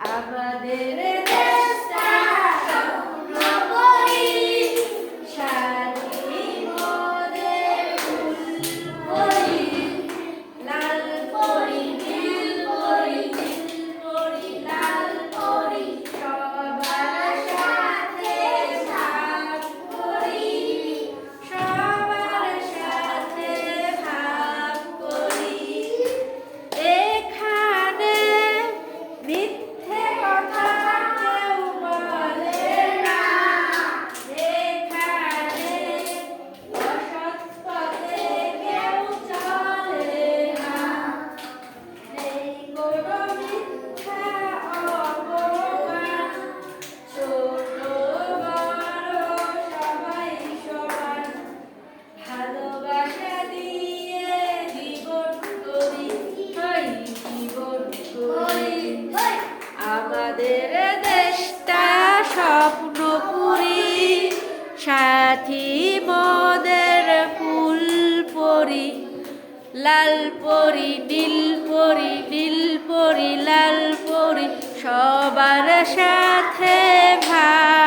আমাদের দেশটা স্বপ্ন করি সাথী মোদের ফুল পরি লাল পরি নীল পরি নীল পরি লাল পরি সবার সাথে ভাগ করি সবার সাথে ভাগ করি এখানে মিথ্যে কথা কেউ বলে না এখানে অসৎ পথে কেউ চলে না নেই কোনো মিথ্যা অপমান ছোট বড় সবাই সমান ভালোবাসা দিয়ে জীবন করি জীবন করি আমাদের দেশটা স্বপ্ন পুরি সাথী মোদের ফুল পরি লাল পরি নীল পরি নীল পরি লাল পরি সবার সাথে ভাগ